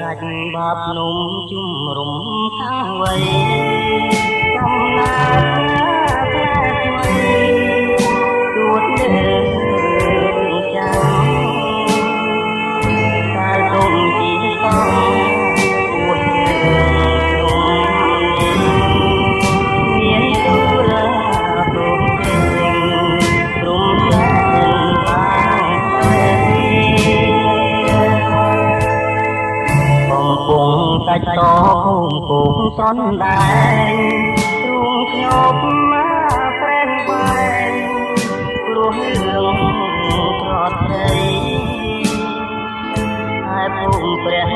សាច់បាបនំជុំរុំខាងវ័យកំណើតផ្លែថ្មីទួតលើចាំកាលទុំជីសំពួតជើងមានទូលាព្រមជើងព្រមចាស់បានបំពងកាច់តភូមិគោកសនដែងទ្រូងខ្ញុំមកប្រែងបែងព្រោះរឿងប្រត់ត្រីតែភូមិព្រះ